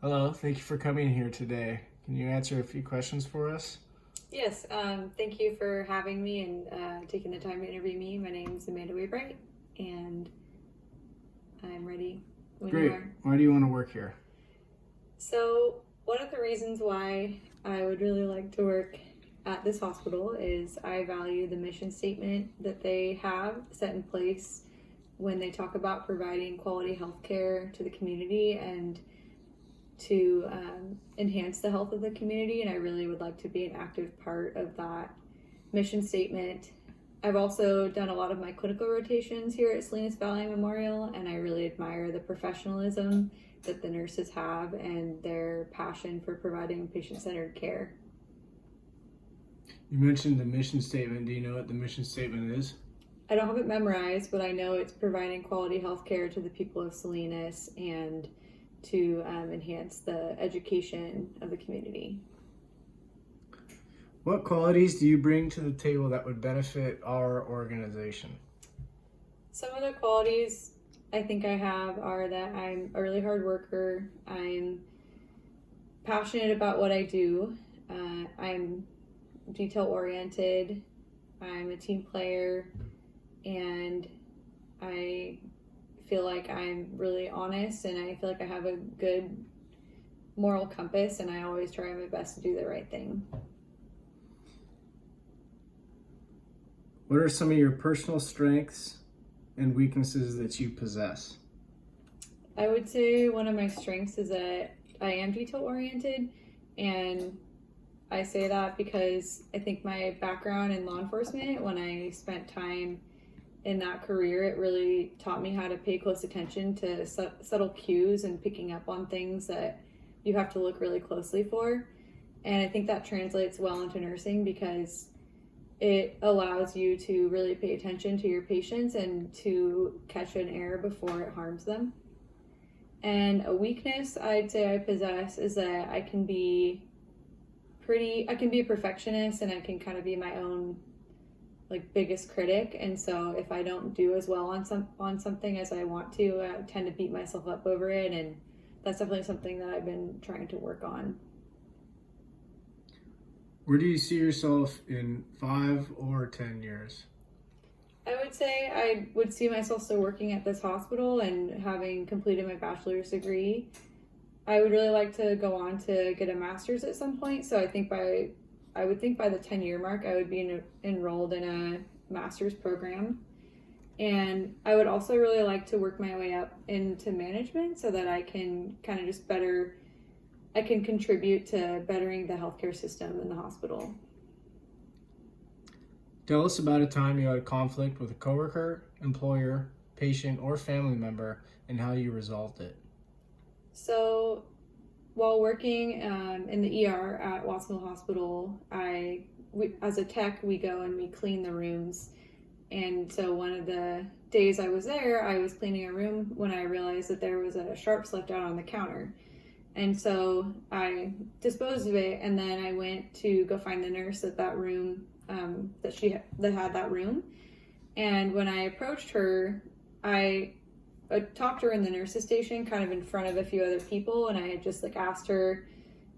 Hello, thank you for coming here today. Can you answer a few questions for us? Yes, thank you for having me and taking the time to interview me. My name is Amanda Waybright, and I'm ready when you Great. are. Why do you want to work here? So, one of the reasons why I would really like to work at this hospital is I value the mission statement that they have set in place when they talk about providing quality health care to the community and to enhance the health of the community. And I really would like to be an active part of that mission statement. I've also done a lot of my clinical rotations here at Salinas Valley Memorial, and I really admire the professionalism that the nurses have and their passion for providing patient-centered care. You mentioned the mission statement. Do you know what the mission statement is? I don't have it memorized, but I know it's providing quality health care to the people of Salinas and to enhance the education of the community. What qualities do you bring to the table that would benefit our organization? Some of the qualities I think I have are that I'm a really hard worker. I'm passionate about what I do. I'm detail oriented. I'm a team player, and I feel like I'm really honest, and I feel like I have a good moral compass, and I always try my best to do the right thing. What are some of your personal strengths and weaknesses that you possess? I would say one of my strengths is that I am detail oriented, and I say that because I think my background in law enforcement, when I spent time in that career, it really taught me how to pay close attention to subtle cues and picking up on things that you have to look really closely for. And I think that translates well into nursing because it allows you to really pay attention to your patients and to catch an error before it harms them. And a weakness I'd say I possess is that I can be a perfectionist, and I can kind of be my own like biggest critic. And so if I don't do as well on something as I want to, I tend to beat myself up over it, and that's definitely something that I've been trying to work on. Where do you see yourself in 5 or 10 years? I would say I would see myself still working at this hospital and having completed my bachelor's degree. I would really like to go on to get a master's at some point. So I would think by the 10-year mark, I would be enrolled in a master's program. And I would also really like to work my way up into management so that I can kind of I can contribute to bettering the healthcare system in the hospital. Tell us about a time you had a conflict with a coworker, employer, patient, or family member and how you resolved it. So while working in the ER at Watsonville Hospital, as a tech, we go and we clean the rooms. And so one of the days I was there, I was cleaning a room when I realized that there was a sharps left out on the counter. And so I disposed of it, and then I went to go find the nurse at that room that had that room. And when I approached her, I talked to her in the nurse's station, kind of in front of a few other people, and I had just like asked her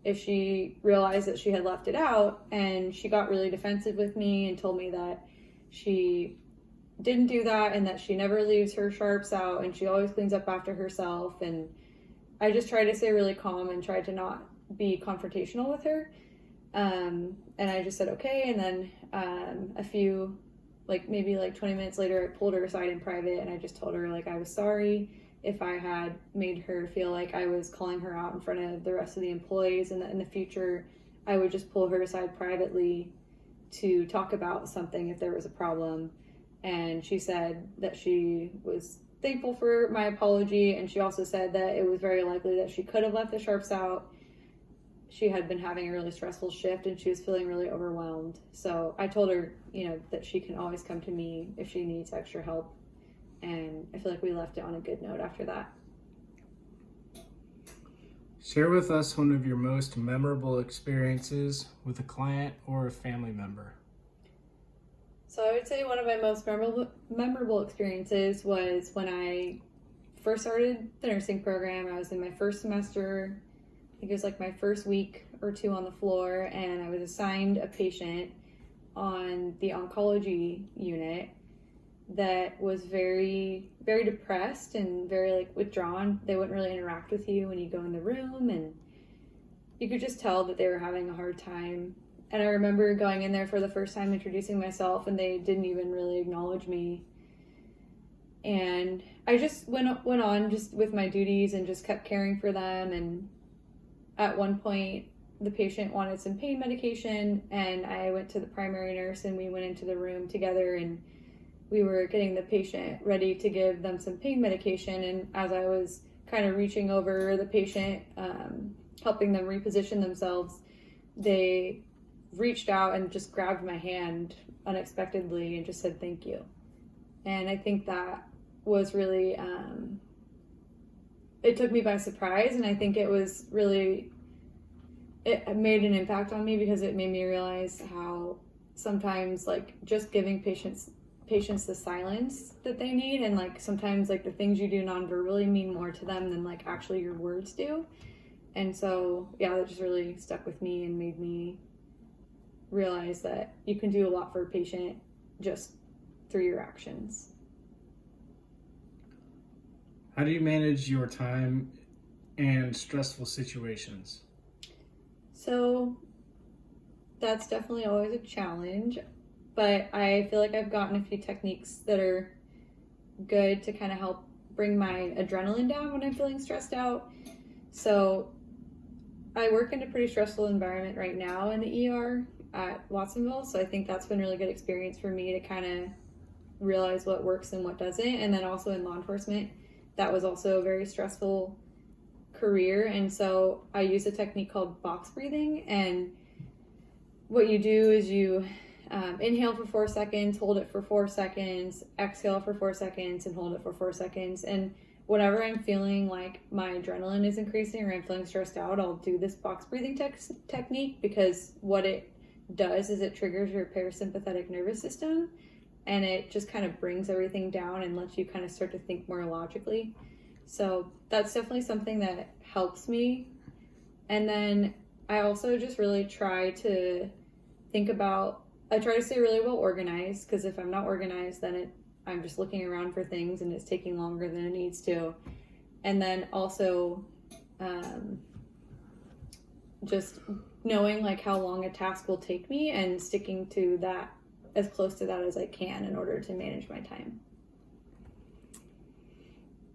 if she realized that she had left it out, and she got really defensive with me and told me that she didn't do that and that she never leaves her sharps out and she always cleans up after herself. And I just tried to stay really calm and tried to not be confrontational with her. And I just said okay, and then a few maybe 20 minutes later, I pulled her aside in private and I just told her like I was sorry if I had made her feel like I was calling her out in front of the rest of the employees, and that in the future I would just pull her aside privately to talk about something if there was a problem. And she said that she was thankful for my apology, and she also said that it was very likely that she could have left the sharps out. She had been having a really stressful shift and she was feeling really overwhelmed. So I told her, that she can always come to me if she needs extra help. And I feel like we left it on a good note after that. Share with us one of your most memorable experiences with a client or a family member. So I would say one of my most memorable experiences was when I first started the nursing program. I was in my first semester think it was like my first week or two on the floor, and I was assigned a patient on the oncology unit that was very, very depressed and very like withdrawn. They wouldn't really interact with you when you go in the room, and you could just tell that they were having a hard time. And I remember going in there for the first time, introducing myself, and they didn't even really acknowledge me. And I just went on just with my duties and just kept caring for them. And at one point, the patient wanted some pain medication, and I went to the primary nurse, and we went into the room together, and we were getting the patient ready to give them some pain medication. And as I was kind of reaching over the patient, helping them reposition themselves, they reached out and just grabbed my hand unexpectedly and just said thank you. And I think that was really, it took me by surprise, and I think it was really, it made an impact on me because it made me realize how sometimes like just giving patients the silence that they need, and like sometimes like the things you do non-verbally mean more to them than like actually your words do. And so yeah, that just really stuck with me and made me realize that you can do a lot for a patient just through your actions. How do you manage your time and stressful situations? So that's definitely always a challenge, but I feel like I've gotten a few techniques that are good to kind of help bring my adrenaline down when I'm feeling stressed out. So I work in a pretty stressful environment right now in the ER at Watsonville, so I think that's been a really good experience for me to kind of realize what works and what doesn't. And then also in law enforcement, that was also a very stressful career, and so I use a technique called box breathing. And what you do is you inhale for 4 seconds, hold it for 4 seconds, exhale for 4 seconds, and hold it for 4 seconds. And whenever I'm feeling like my adrenaline is increasing or I'm feeling stressed out, I'll do this box breathing technique, because what it does is it triggers your parasympathetic nervous system, and it just kind of brings everything down and lets you kind of start to think more logically. So that's definitely something that helps me. And then I also just really try to I try to stay really well organized, because if I'm not organized, then I'm just looking around for things and it's taking longer than it needs to. And then also just knowing like how long a task will take me and sticking to that, as close to that as I can, in order to manage my time.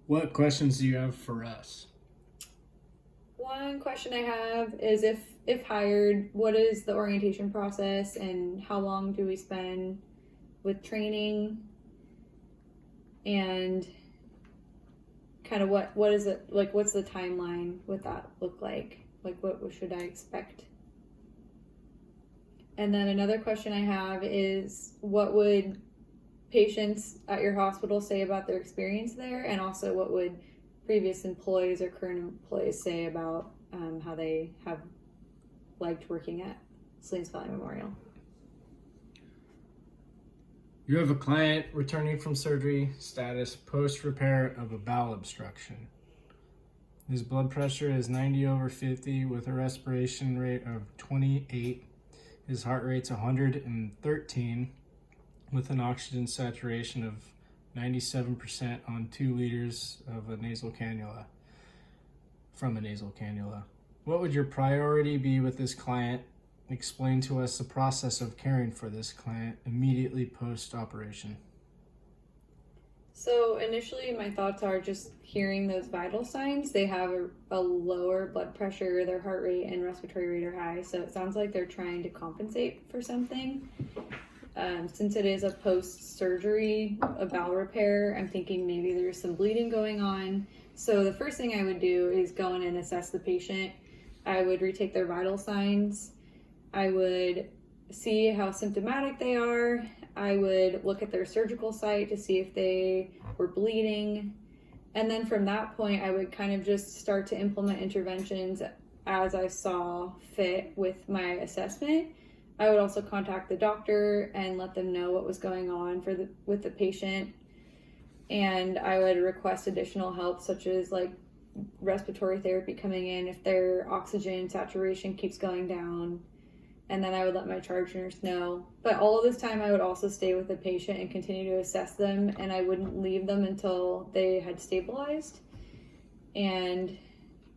What questions do you have for us? One question I have is, if hired, what is the orientation process and how long do we spend with training, and kind of what is it like, what's the timeline, what that look like what should I expect? And then another question I have is, what would patients at your hospital say about their experience there, and also what would previous employees or current employees say about how they have liked working at Salinas Valley Memorial? You have a client returning from surgery, status post-repair of a bowel obstruction. His blood pressure is 90/50 with a respiration rate of 28. His heart rate's 113 with an oxygen saturation of 97% on 2 liters of a nasal cannula, from a nasal cannula. What would your priority be with this client? Explain to us the process of caring for this client immediately post-operation. So initially my thoughts are just hearing those vital signs. They have a lower blood pressure, their heart rate and respiratory rate are high, so it sounds like they're trying to compensate for something. Since it is a post-surgery, a bowel repair, I'm thinking maybe there's some bleeding going on. So the first thing I would do is go in and assess the patient. I would retake their vital signs. I would see how symptomatic they are. I would look at their surgical site to see if they were bleeding. And then from that point, I would kind of just start to implement interventions as I saw fit with my assessment. I would also contact the doctor and let them know what was going on with the patient. And I would request additional help, such as like respiratory therapy coming in if their oxygen saturation keeps going down. And then I would let my charge nurse know. But all of this time, I would also stay with the patient and continue to assess them, and I wouldn't leave them until they had stabilized. And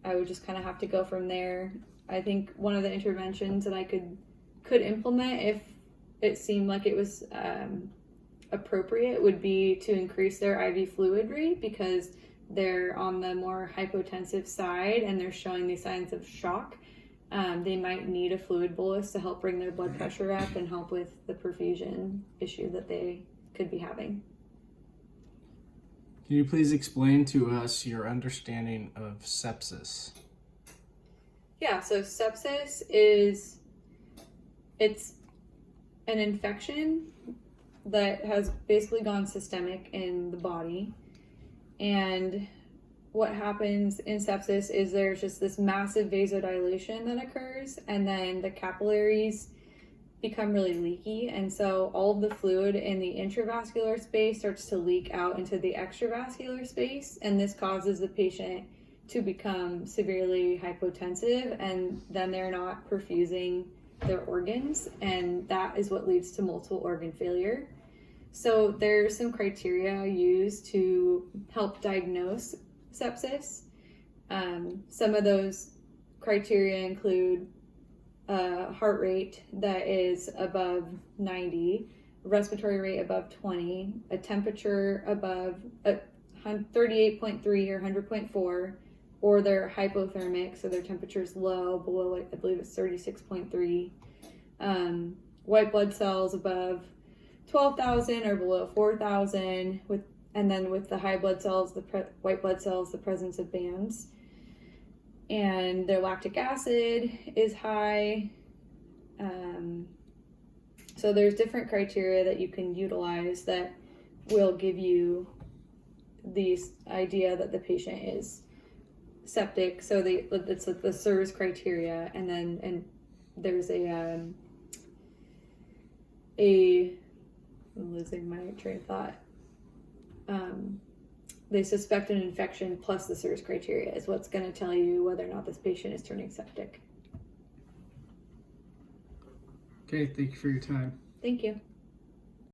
I would just kind of have to go from there. I think one of the interventions that I could implement if it seemed like it was appropriate would be to increase their IV fluid rate, because they're on the more hypotensive side and they're showing these signs of shock. They might need a fluid bolus to help bring their blood pressure up and help with the perfusion issue that they could be having. Can you please explain to us your understanding of sepsis? Yeah, so sepsis it's an infection that has basically gone systemic in the body. And what happens in sepsis is there's just this massive vasodilation that occurs, and then the capillaries become really leaky, and so all of the fluid in the intravascular space starts to leak out into the extravascular space, and this causes the patient to become severely hypotensive, and then they're not perfusing their organs, and that is what leads to multiple organ failure. So there's some criteria used to help diagnose sepsis. Some of those criteria include a heart rate that is above 90, respiratory rate above 20, a temperature above 38.3 or 100.4, or they're hypothermic, so their temperature is low, below, I believe it's 36.3. White blood cells above 12,000 or below 4,000, and then with the high blood cells, white blood cells, the presence of bands. And their lactic acid is high. So there's different criteria that you can utilize that will give you the idea that the patient is septic. So it's the SIRS criteria, and there's I'm losing my train of thought. They suspect an infection plus the SIRS criteria is what's going to tell you whether or not this patient is turning septic. Okay, thank you for your time. Thank you.